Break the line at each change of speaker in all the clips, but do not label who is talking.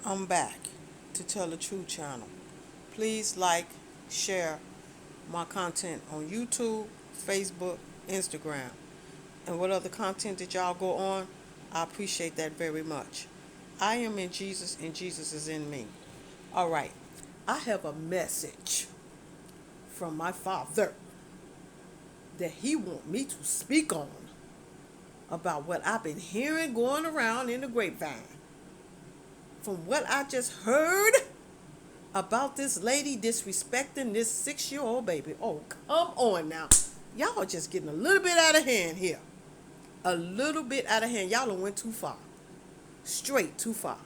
I'm back to Tell the Truth channel. Please like, share my content on YouTube, Facebook, Instagram, and what other content that y'all go on. I appreciate that very much. I am in Jesus and Jesus is in me. All right. I have a message from my Father that He want me to speak on about what I've been hearing going around in the grapevine. From what I just heard about this lady disrespecting this 6-year-old baby. Oh, come on now. Y'all are just getting a little bit out of hand here. A little bit out of hand. Y'all done went too far. Straight too far.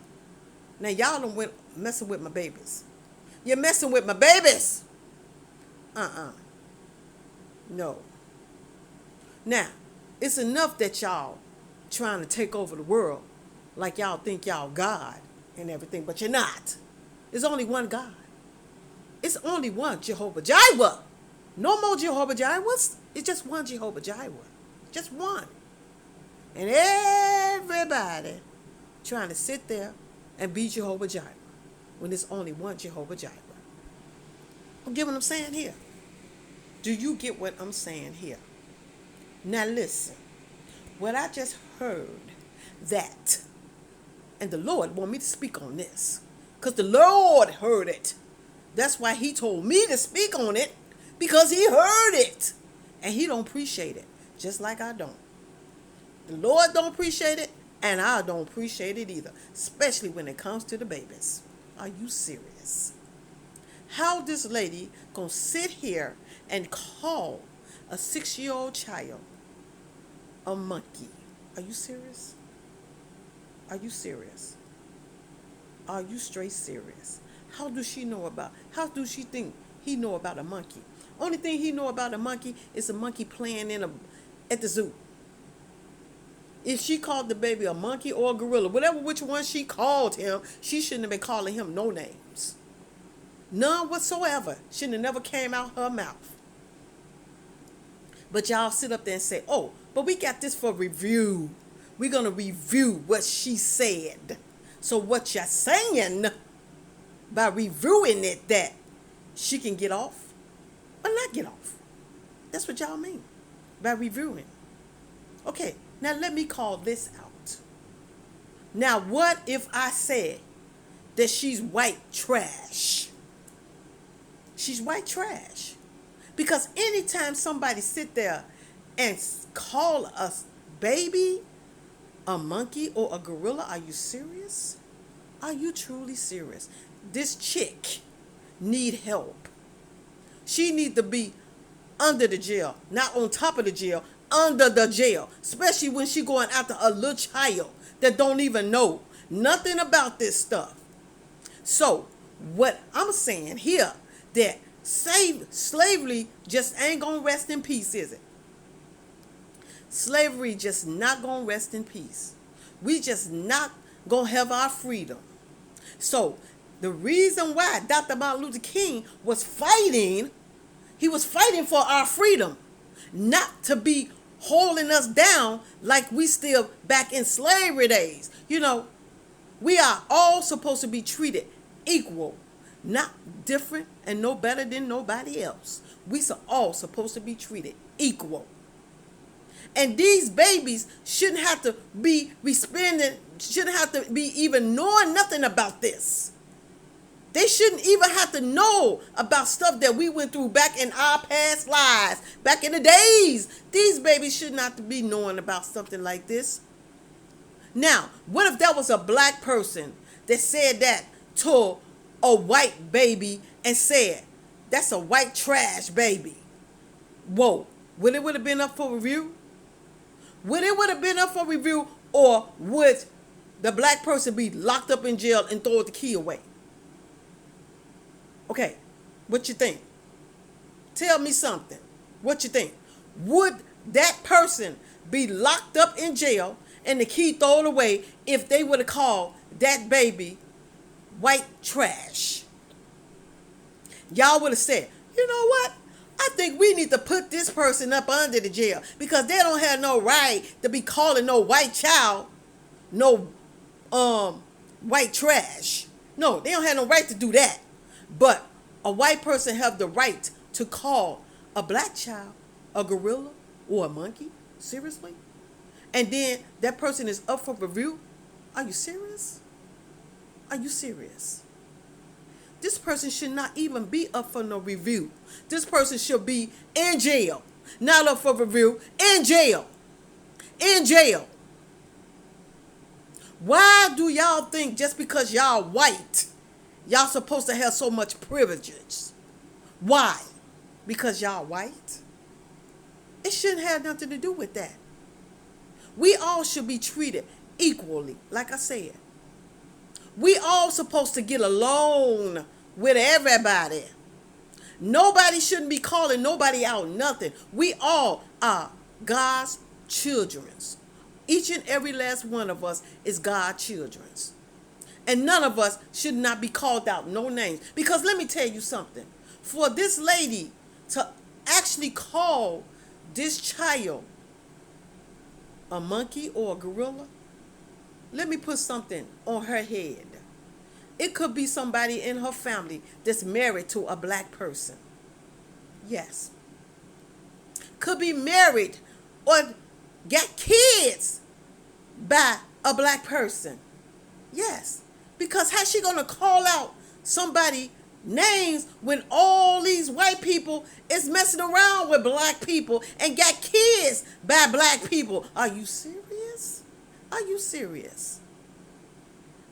Now y'all done went messing with my babies. You're messing with my babies. No. Now, it's enough that y'all trying to take over the world like y'all think y'all God and everything, but you're not. There's only one God. It's only one Jehovah Jireh. No more Jehovah Jirehs. It's just one Jehovah Jireh. Just one. And everybody trying to sit there and be Jehovah Jireh when there's only one Jehovah Jireh. I'm getting what I'm saying here. Do you get what I'm saying here? Now listen. What I just heard that, and the Lord want me to speak on this, because the Lord heard it. That's why He told me to speak on it, because He heard it. And He don't appreciate it, just like I don't. The Lord don't appreciate it, and I don't appreciate it either, especially when it comes to the babies. Are you serious? How this lady gonna sit here and call a 6-year-old child a monkey? Are you serious? Are you serious? Are you straight serious? How does she think he know about a monkey? Only thing he know about a monkey is a monkey playing at the zoo. If she called the baby a monkey or a gorilla, which one she called him, she shouldn't have been calling him no names. None whatsoever. Shouldn't have never came out her mouth. But y'all sit up there and say, oh, but we got this for review. We're going to review what she said. So what you're saying by reviewing it, that she can get off or not get off. That's what y'all mean by reviewing. Okay, now let me call this out. Now what if I said that she's white trash? She's white trash. Because anytime somebody sit there and call us baby, a monkey, or a gorilla, are you serious? Are you truly serious? This chick need help. She need to be under the jail, not on top of the jail, under the jail. Especially when she going after a little child that don't even know nothing about this stuff. So, what I'm saying here, that slavery just ain't gonna rest in peace, is it? Slavery just not gonna rest in peace. We just not gonna have our freedom. So the reason why Dr. Martin Luther King was fighting, he was fighting for our freedom, not to be holding us down like we still back in slavery days. You know, we are all supposed to be treated equal, not different and no better than nobody else. We are all supposed to be treated equal. And these babies shouldn't have to be shouldn't have to be even knowing nothing about this. They shouldn't even have to know about stuff that we went through back in our past lives, back in the days. These babies should not be knowing about something like this. Now, what if that was a black person that said that to a white baby and said, that's a white trash baby? Whoa, would it have been up for review? Would it have been up for review, or would the black person be locked up in jail and throw the key away? Okay, what you think? Tell me something. What you think? Would that person be locked up in jail and the key thrown away if they would have called that baby white trash? Y'all would have said, you know what? I think we need to put this person up under the jail because they don't have no right to be calling no white child no white trash. No, they don't have no right to do that. But a white person have the right to call a black child a gorilla or a monkey. Seriously? And then that person is up for review. Are you serious? Are you serious? This person should not even be up for no review. This person should be in jail. Not up for review. In jail. In jail. Why do y'all think just because y'all white, y'all supposed to have so much privileges? Why? Because y'all white? It shouldn't have nothing to do with that. We all should be treated equally, like I said. We all supposed to get along with everybody. Nobody shouldn't be calling nobody out nothing. We all are God's children. Each and every last one of us is God's children. And none of us should not be called out no names. Because let me tell you something. For this lady to actually call this child a monkey or a gorilla, let me put something on her head. It could be somebody in her family that's married to a black person. Yes. Could be married or got kids by a black person. Yes. Because how's she going to call out somebody names when all these white people is messing around with black people and got kids by black people? Are you serious? Are you serious?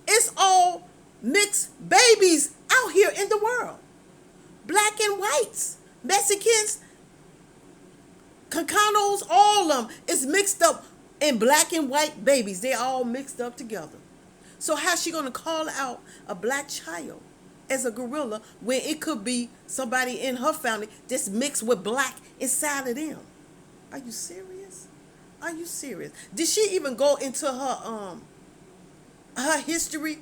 It's all mixed babies out here in the world. Black and whites, Mexicans, Chicanos, all of them is mixed up in black and white babies. They all mixed up together. So how's she going to call out a black child as a gorilla when it could be somebody in her family that's mixed with black inside of them? Are you serious? Are you serious? Did she even go into her history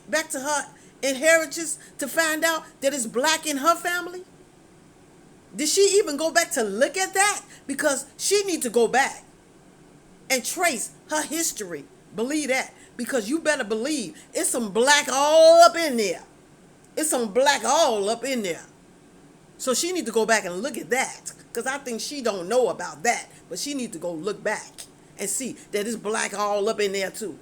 back to her inheritance to find out that it's black in her family? Did she even go back to look at that? Because she need to go back and trace her history. Believe that. Because you better believe it's some black all up in there. It's some black all up in there. So she need to go back and look at that. Because I think she don't know about that. But she need to go look back and see that it's black all up in there too.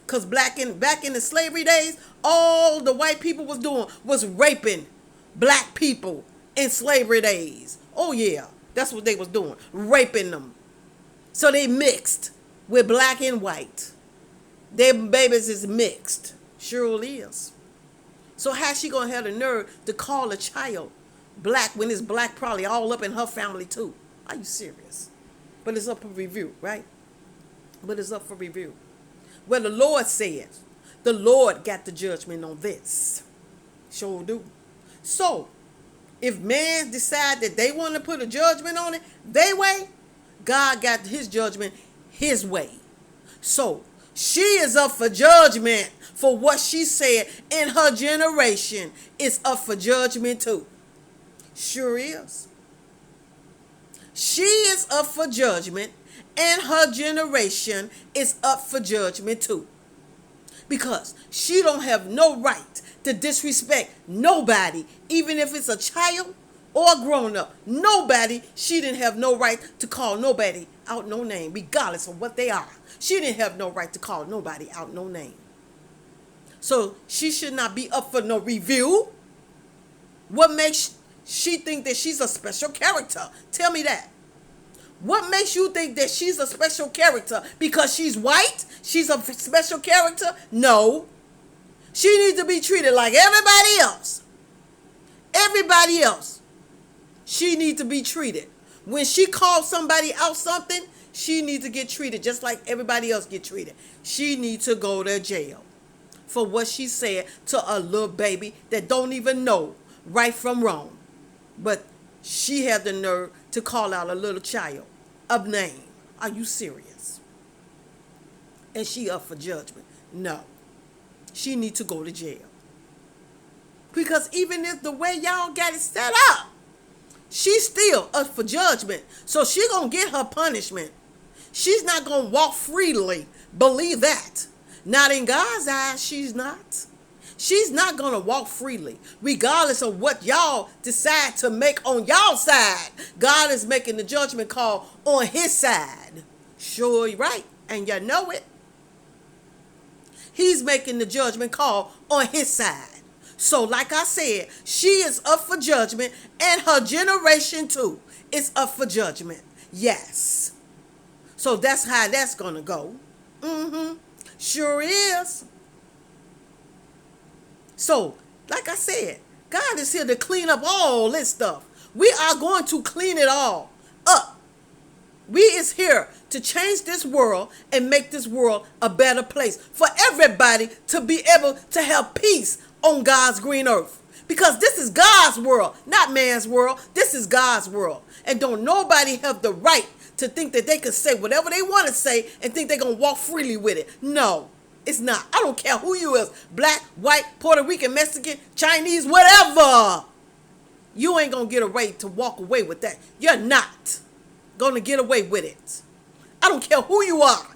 Because back in the slavery days, all the white people was doing was raping black people in slavery days. Oh yeah, that's what they was doing. Raping them. So they mixed with black and white. Their babies is mixed. Surely is. So how's she going to have the nerve to call a child black when it's black probably all up in her family too? Are you serious? But it's up for review, right? But it's up for review. Well, the Lord says, the Lord got the judgment on this. Sure do. So, if man decide that they want to put a judgment on it, their way, God got his judgment his way. So, she is up for judgment for what she said in her generation. It's up for judgment too. Sure is. She is up for judgment, and her generation is up for judgment too. Because she don't have no right to disrespect nobody, even if it's a child or a grown-up. Nobody, she didn't have no right to call nobody out no name, regardless of what they are. She didn't have no right to call nobody out no name. So she should not be up for no review. What makes she think that she's a special character? Tell me that. What makes you think that she's a special character? Because she's white? She's a special character? No. She needs to be treated like everybody else. Everybody else. She needs to be treated. When she calls somebody out something, she needs to get treated just like everybody else get treated. She needs to go to jail for what she said to a little baby that don't even know right from wrong. But she had the nerve to call out a little child a name. Are you serious? And she up for judgment? No. She need to go to jail. Because even if the way y'all got it set up, she's still up for judgment. So she gonna get her punishment. She's not gonna walk freely. Believe that. Not in God's eyes, she's not. She's not going to walk freely, regardless of what y'all decide to make on y'all side. God is making the judgment call on his side. Sure, you're right, and you know it. He's making the judgment call on his side. So like I said, she is up for judgment, and her generation too is up for judgment. Yes. So that's how that's going to go. Sure is. So, like I said, God is here to clean up all this stuff. We are going to clean it all up. We is here to change this world and make this world a better place for everybody to be able to have peace on God's green earth. Because this is God's world, not man's world. This is God's world. And don't nobody have the right to think that they can say whatever they want to say and think they're going to walk freely with it. No, it's not. I don't care who you is. Black, white, Puerto Rican, Mexican, Chinese, whatever. You ain't going to get a right to walk away with that. You're not going to get away with it. I don't care who you are.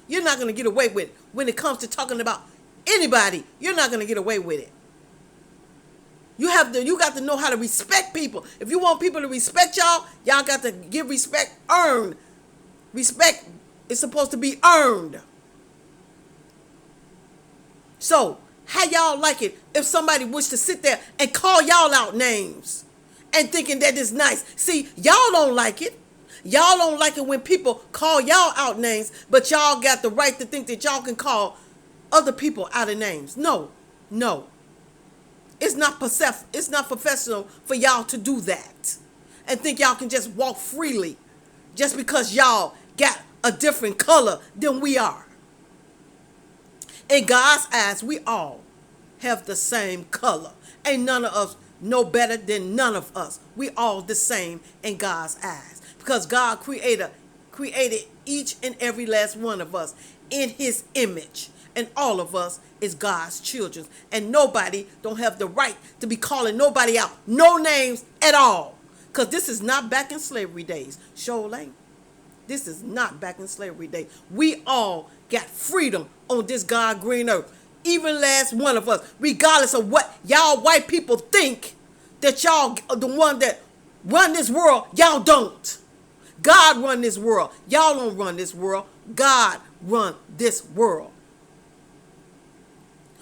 You're not going to get away with it. When it comes to talking about anybody, you're not going to get away with it. You got to know how to respect people. If you want people to respect y'all, y'all got to give respect earned. Respect is supposed to be earned. So, how y'all like it if somebody wished to sit there and call y'all out names and thinking that it's nice? See, y'all don't like it. Y'all don't like it when people call y'all out names, but y'all got the right to think that y'all can call other people out of names. No. It's not professional for y'all to do that and think y'all can just walk freely just because y'all got a different color than we are. In God's eyes, we all have the same color. Ain't none of us no better than none of us. We all the same in God's eyes because God created each and every last one of us in his image. And all of us is God's children. And nobody don't have the right to be calling nobody out. No names at all. Because this is not back in slavery days. Shola. This is not back in slavery days. We all got freedom on this God green earth. Even last one of us. Regardless of what y'all white people think that y'all are the one that run this world. Y'all don't. God run this world. Y'all don't run this world. God run this world.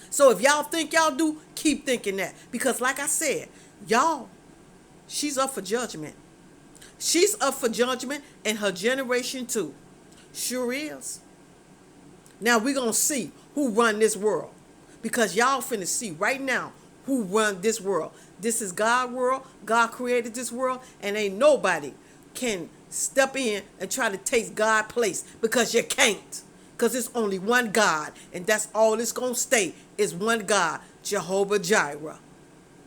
So if y'all think y'all do, keep thinking that. Because like I said, y'all, she's up for judgment. She's up for judgment and her generation too. Sure is. Now we're going to see who run this world. Because y'all finna see right now who run this world. This is God's world. God created this world. And ain't nobody can step in and try to take God's place. Because you can't. Because it's only one God. And that's all it's going to stay. Is one God, Jehovah Jireh.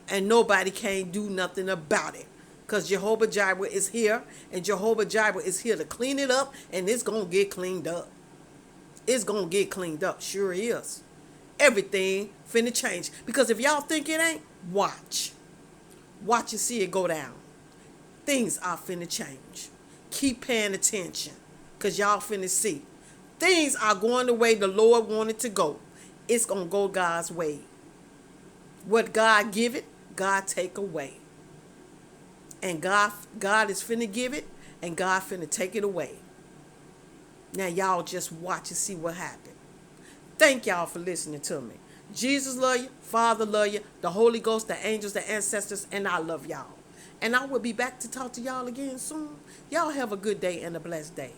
And nobody can do nothing about it. Because Jehovah Jireh is here. And Jehovah Jireh is here to clean it up. And it's going to get cleaned up. It's going to get cleaned up. Sure is. Everything finna change. Because if y'all think it ain't, watch. Watch and see it go down. Things are finna change. Keep paying attention. Because y'all finna see. Things are going the way the Lord wanted to go. It's going to go God's way. What God give it, God take away. And God is finna give it, and God finna take it away. Now y'all just watch and see what happens. Thank y'all for listening to me. Jesus love you, Father love you, the Holy Ghost, the angels, the ancestors, and I love y'all. And I will be back to talk to y'all again soon. Y'all have a good day and a blessed day.